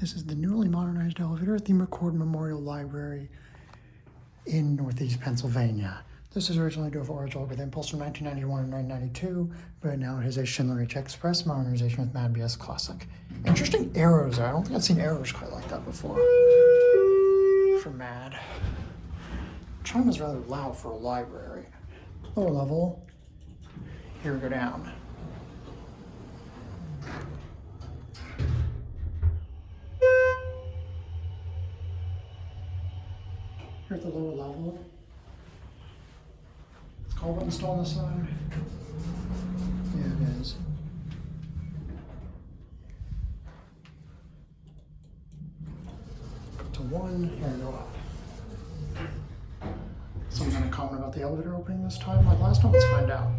This is the newly modernized elevator at the McCord Memorial Library in Northeast Pennsylvania. This is originally due for Oildraulic with impulse from 1991 and 1992, but now it has a Schindler HXpress modernization with Mad BS Classic. Interesting arrows there. I don't think I've seen arrows quite like that before for Mad. Chime is rather loud for a library. Lower level. Here we go down. Here at the lower level. Is call button still on the side? Yeah, it is. To one, here we go up. Someone's gonna comment about the elevator opening this time, like last time. Let's find out.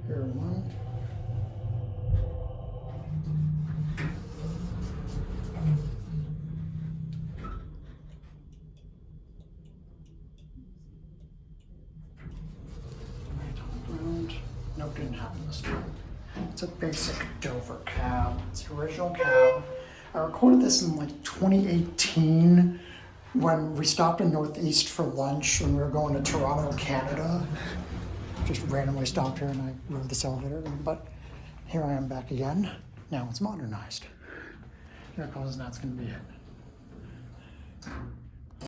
Here, one. Nope, didn't happen this time. It's a basic Dover cab. It's the original cab. I recorded this in like 2018 when we stopped in Northeast for lunch when we were going to Toronto, Canada. Just randomly stopped here and I rode this elevator, but here I am back again. Now it's modernized. Here it goes, and that's gonna be it.